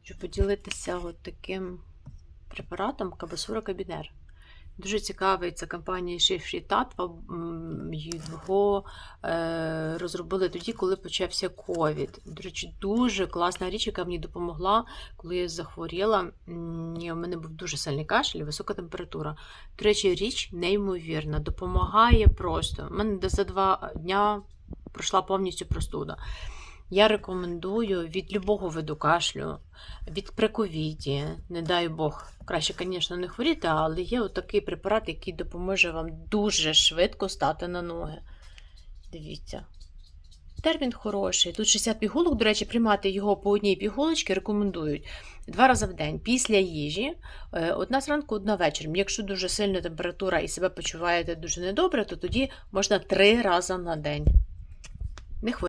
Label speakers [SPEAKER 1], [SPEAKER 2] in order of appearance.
[SPEAKER 1] Хочу поділитися от таким препаратом Кабасура Кабінер. Дуже цікавий, це компанія Шифрі Татва. Його розробили тоді, коли почався ковід. До речі, дуже класна річ, яка мені допомогла, коли я захворіла. У мене був дуже сильний кашель, висока температура. До речі, річ неймовірна, допомагає просто. У мене за 2 дня пройшла повністю простуда. Я рекомендую від любого виду кашлю, від при ковіді, не дай Бог, краще, звісно, не хворіти, але є отакий препарат, який допоможе вам дуже швидко стати на ноги. Дивіться. Термін хороший. Тут 60 пігулок, до речі, приймати його по одній пігулочці рекомендують 2 рази в день після їжі, 1 зранку, 1 ввечері. Якщо дуже сильна температура і себе почуваєте дуже недобре, то тоді можна 3 рази на день. Не хворійте.